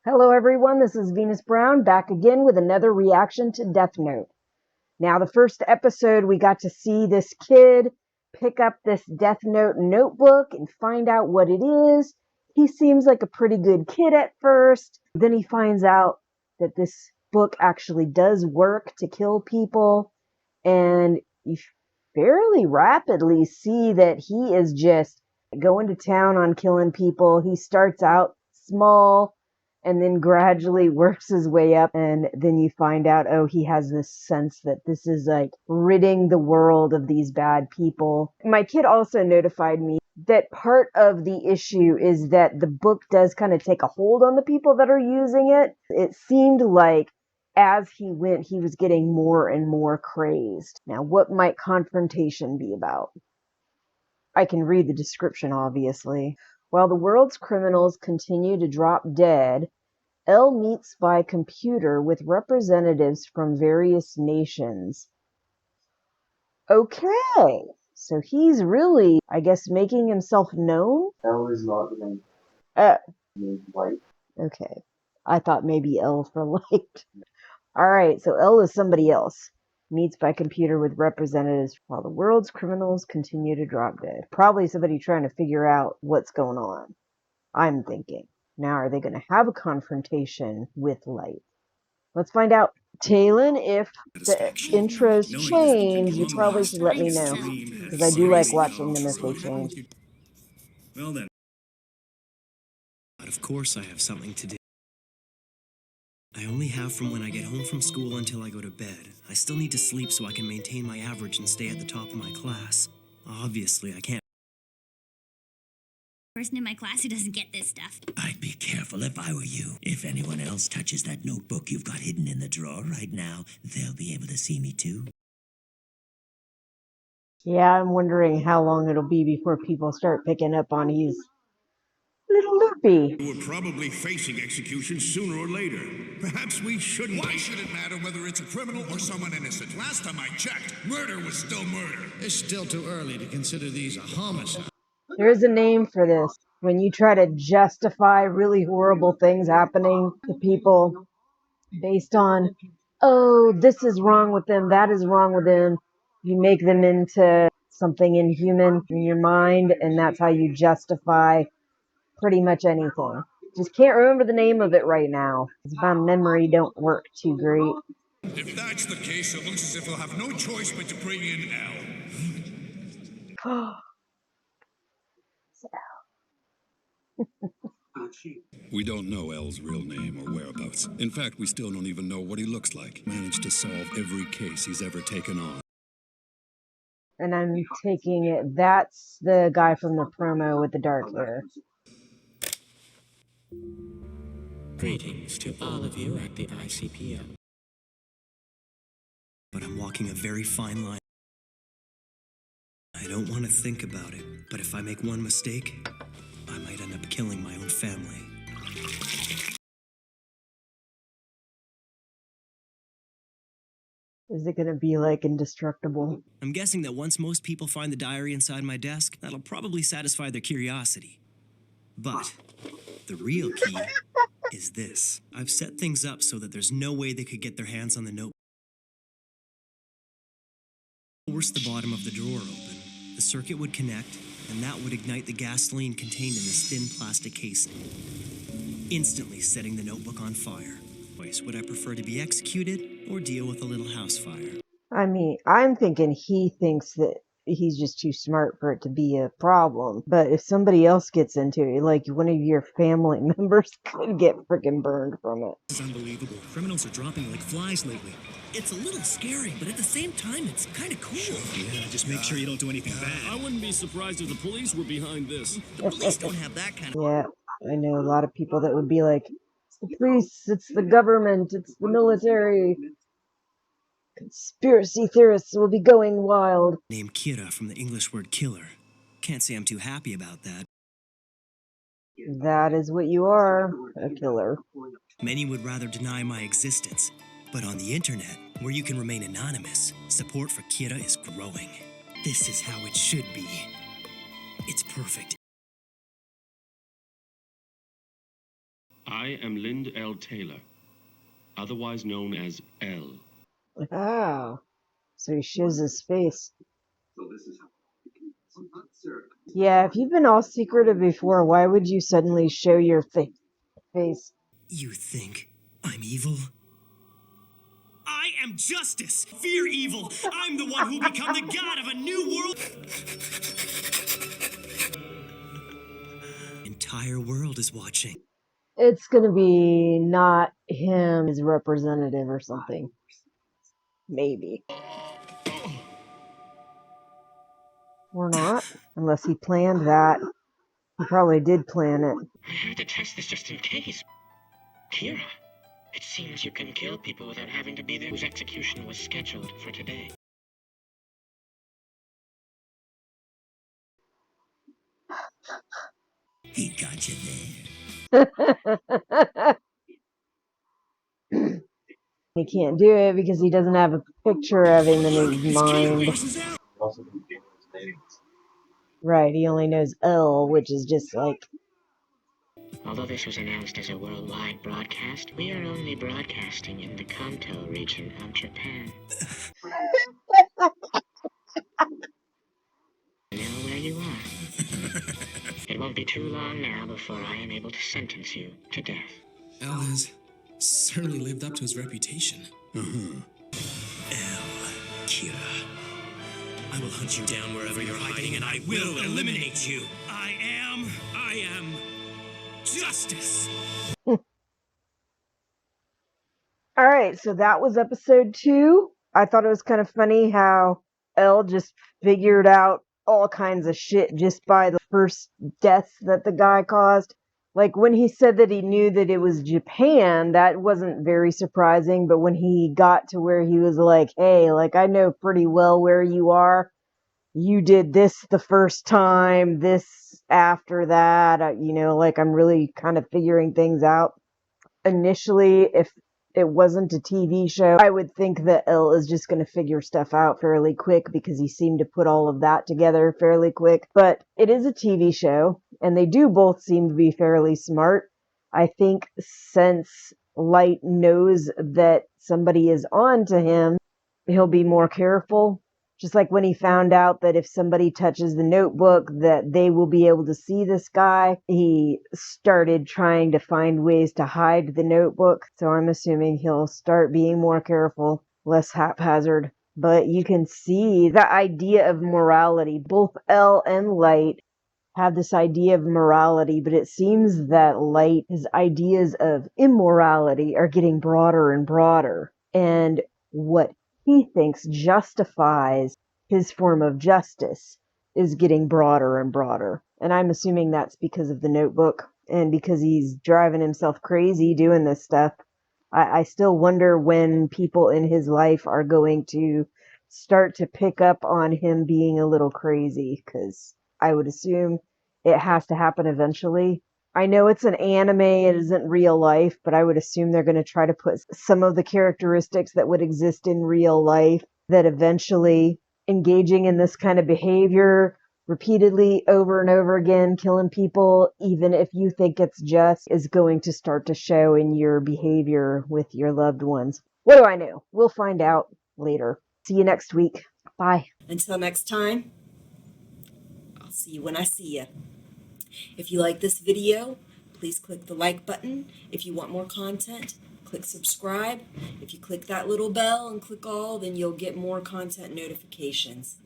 Hello everyone, this is Venus Brown back again with another reaction to Death Note. Now the first episode we got to see this kid pick up this Death Note notebook and find out what it is. He seems like a pretty good kid at first. Then he finds out that this book actually does work to kill people, and you fairly rapidly see that he is just going to town on killing people. He starts out small and then gradually works his way up, and then you find out, oh, he has this sense that this is like ridding the world of these bad people. My kid also notified me that part of the issue is that the book does kind of take a hold on the people that are using it. It seemed like as he went, he was getting more and more crazed. Now, what might confrontation be about? I can read the description, obviously. While the world's criminals continue to drop dead, L meets by computer with representatives from various nations. Okay, so he's really, I guess, making himself known? L is not the name. Means light. Okay. I thought maybe L for light. Alright, so L is somebody else. Meets by computer with representatives while the world's criminals continue to drop dead. Probably somebody trying to figure out what's going on, I'm thinking. Now, are they going to have a confrontation with light? Let's find out. Talon, if the intros change, you probably should let me know, because I do like watching them if they change. Well then. But of course I have something to do. I only have from when I get home from school until I go to bed. I still need to sleep so I can maintain my average and stay at the top of my class. Obviously, I can't. Person in my class who doesn't get this stuff. I'd be careful if I were you. If anyone else touches that notebook you've got hidden in the drawer right now, they'll be able to see me too. Yeah, I'm wondering how long it'll be before people start picking up on he's little loopy. We're probably facing execution sooner or later. Perhaps we shouldn't. Why should it matter whether it's a criminal or someone innocent? Last time I checked, murder was still murder. It's still too early to consider these a homicide. There is a name for this. When you try to justify really horrible things happening to people based on, oh, this is wrong with them, that is wrong with them. You make them into something inhuman in your mind, and that's how you justify pretty much anything. Just can't remember the name of it right now. My memory don't work too great. If that's the case, it looks as if we'll have no choice but to bring in L. We don't know L's real name or whereabouts. In fact, we still don't even know what he looks like. Managed to solve every case he's ever taken on. And I'm taking it that's the guy from the promo with the dark hair. Greetings to all of you at the ICPO. But I'm walking a very fine line. I don't want to think about it, but if I make one mistake, I might end up killing my own family. Is it going to be like indestructible? I'm guessing that once most people find the diary inside my desk, that'll probably satisfy their curiosity. But the real key is this. I've set things up so that there's no way they could get their hands on the note. Force the bottom of the drawer open. The circuit would connect, and that would ignite the gasoline contained in this thin plastic casing, instantly setting the notebook on fire. Would I prefer to be executed or deal with a little house fire? I mean, I'm thinking he thinks that he's just too smart for it to be a problem. But if somebody else gets into it, like one of your family members could get freaking burned from it. This is unbelievable. Criminals are dropping like flies lately. It's a little scary, but at the same time, it's kind of cool. Yeah, just make sure you don't do anything bad. I wouldn't be surprised if the police were behind this. The police don't have that kind of... Yeah, I know a lot of people that would be like, it's the police, it's the government, it's the military. Conspiracy theorists will be going wild. Named Kira from the English word killer. Can't say I'm too happy about that. That is what you are, a killer. Many would rather deny my existence. But on the internet, where you can remain anonymous, support for Kira is growing. This is how it should be. It's perfect. I am Lind L. Taylor, otherwise known as L. Oh, so he shows his face. So this is how some hot syrup. Yeah, if you've been all secretive before, why would you suddenly show your face? You think I'm evil? I am justice! Fear evil! I'm the one who'll become the god of a new world! Entire world is watching. It's gonna be not him as representative or something. Maybe. Or not, unless he planned that. He probably did plan it. I had to test this just in case. Kira, it seems you can kill people without having to be there whose execution was scheduled for today. He got you there. He can't do it because he doesn't have a picture of him in his mind. Also confusing his names. Right, he only knows L, which is just like... Although this was announced as a worldwide broadcast, we are only broadcasting in the Kanto region of Japan. Know where you are. It won't be too long now before I am able to sentence you to death. Al has certainly lived up to his reputation. Uh-huh. Al, Kira, I will hunt you down wherever you're hiding, and I will eliminate you. I am justice. Alright, so that was episode 2. I thought it was kind of funny how Elle just figured out all kinds of shit just by the first deaths that the guy caused. Like, when he said that he knew that it was Japan, that wasn't very surprising, but when he got to where he was like, hey, like, I know pretty well where you are. You did this the first time, this after that, like, I'm really kind of figuring things out. Initially, if it wasn't a TV show, I would think that Elle is just going to figure stuff out fairly quick because he seemed to put all of that together fairly quick. But it is a TV show, and they do both seem to be fairly smart. I think since Light knows that somebody is on to him, he'll be more careful. Just like when he found out that if somebody touches the notebook, that they will be able to see this guy, he started trying to find ways to hide the notebook. So I'm assuming he'll start being more careful, less haphazard. But you can see the idea of morality. Both Elle and Light have this idea of morality, but it seems that Light, his ideas of immorality are getting broader and broader. And what he thinks justifies his form of justice is getting broader and broader. And I'm assuming that's because of the notebook and because he's driving himself crazy doing this stuff. I still wonder when people in his life are going to start to pick up on him being a little crazy, because I would assume it has to happen eventually. I know it's an anime, it isn't real life, but I would assume they're going to try to put some of the characteristics that would exist in real life, that eventually engaging in this kind of behavior repeatedly over and over again, killing people, even if you think it's just, is going to start to show in your behavior with your loved ones. What do I know? We'll find out later. See you next week. Bye. Until next time, I'll see you when I see you. If you like this video, please click the like button. If you want more content, click subscribe. If you click that little bell and click all, then you'll get more content notifications.